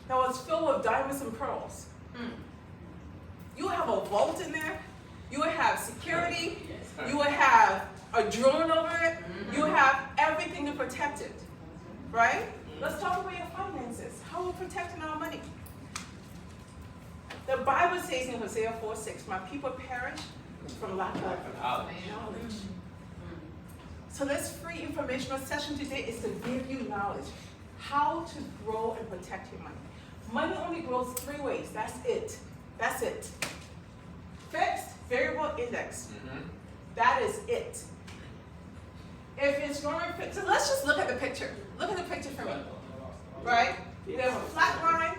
that was filled with diamonds and pearls. You would have a vault in there. You would have security. You would have a drone over it. You would have everything to protect it, right? Let's talk about your finances. How are we protecting our money? The Bible says in Hosea 4:6, my people perish from lack of knowledge. So this free informational session today is to give you knowledge. How to grow and protect your money. Money only grows 3 ways. That's it. That's it. Fixed, variable, index. That is it. If it's growing fixed, so let's just look at the picture. Look at the picture for me. Right? We have a flat line.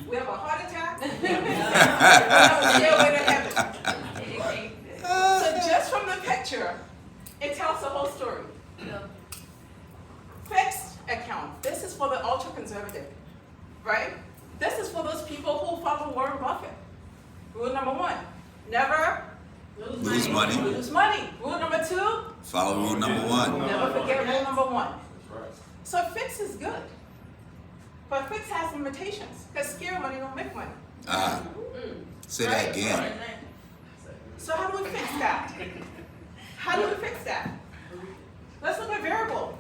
We have a heart attack. We have a stairway to heaven. So just from the picture, it tells the whole story. Fixed account. This is for the ultra conservative, right? This is for those people who follow Warren Buffett. Rule number 1, never Lose money. lose money. Rule number 2, Follow rule number 1. never forget rule number 1. So fixed is good, but fixed has limitations because scare money don't make money. Say that again. So how do we fix that? How do we fix that? Let's look at variable.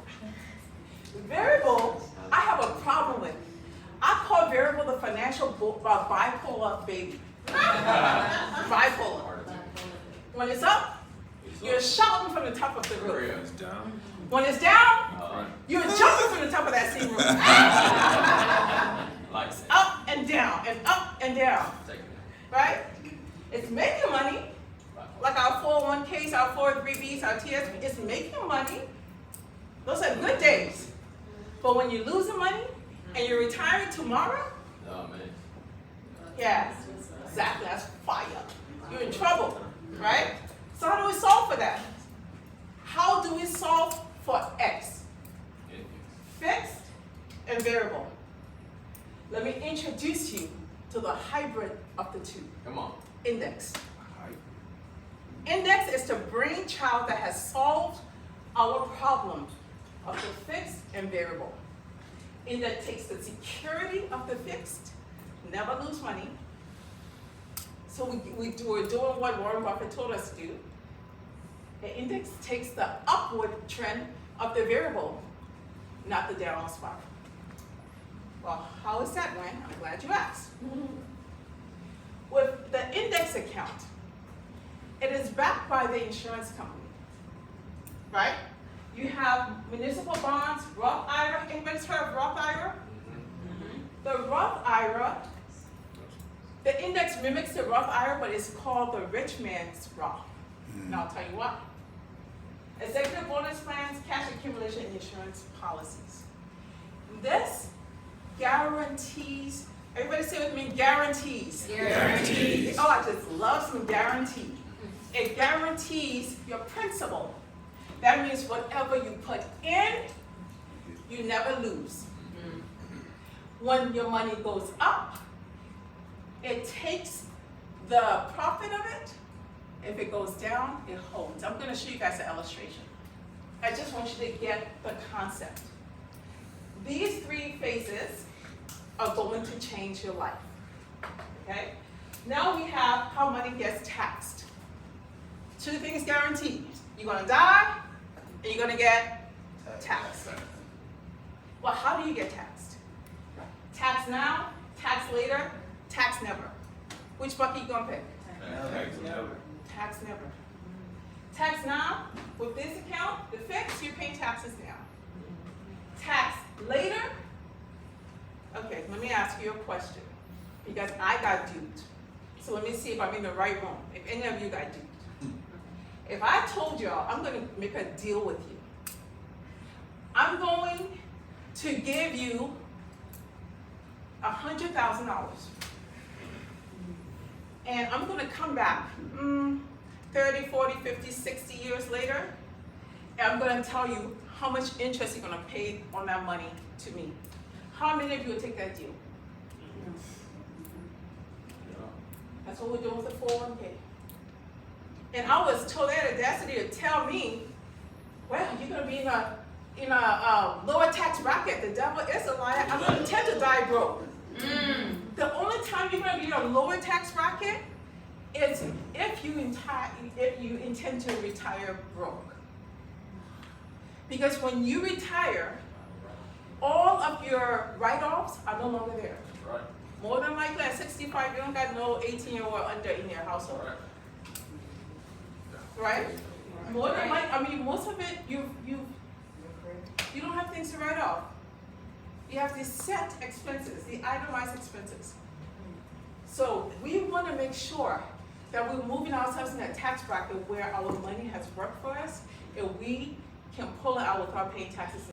Variable, I have a problem with. I call variable the financial bipolar baby. Bipolar. When it's up, you're shouting from the top of the roof. When it's down, you're jumping from the top of that same roof. Up and down and up and down. Right? It's making money. Like our 401ks, our 403bs, our TSP, it's making money. Those are good days. But when you're losing money and you're retiring tomorrow, yeah, exactly, that's fire. You're in trouble, right? So how do we solve for that? How do we solve for X? Fixed and variable. Let me introduce you to the hybrid of the two. Come on. Index. Index is the brainchild that has solved our problem of the fixed and variable. Index takes the security of the fixed, never lose money. So we're doing what Warren Buffett told us to do. The index takes the upward trend of the variable, not the downward spiral. Well, how is that, Gwen? I'm glad you asked. With the index account, it is backed by the insurance company, right? You have municipal bonds, Roth IRA. Anybody's heard of Roth IRA? The Roth IRA, the index mimics the Roth IRA, but it's called the rich man's Roth. And I'll tell you why. Executive bonus plans, cash accumulation, and insurance policies. This guarantees, everybody say with me, guarantees. Guarantees. Oh, I just love some guarantee. It guarantees your principal. That means whatever you put in, you never lose. When your money goes up, it takes the profit of it. If it goes down, it holds. I'm going to show you guys an illustration. I just want you to get the concept. These 3 phases are going to change your life. Okay? Now we have how money gets taxed. 2 things guaranteed. You're going to die, and you're going to get taxed. Well, how do you get taxed? Tax now, tax later, tax never. Which bucket you going to pick? Tax never. Tax now, with this account, the fixed, you're paying taxes now. Tax later, okay, let me ask you a question. Because I got duped. So let me see if I'm in the right room, if any of you got duped. If I told y'all I'm going to make a deal with you, I'm going to give you $100,000. And I'm going to come back 30, 40, 50, 60 years later, and I'm going to tell you how much interest you're going to pay on that money to me. How many of you would take that deal? That's what we're doing with the 401k. And I was told that audacity to tell me, well, you're going to be in a lower tax bracket. The devil is a liar. I don't intend to die broke. The only time you're gonna be in a lower tax bracket is if you intend to retire broke. Because when you retire, all of your write-offs are no longer there. Right. More than likely at 65, you don't got no 18-year-old or under in your household, right? More than likely, I mean, most of it, you don't have things to write off. You have the set expenses, the itemized expenses. So we want to make sure that we're moving ourselves in a tax bracket where our money has worked for us and we can pull it out without paying taxes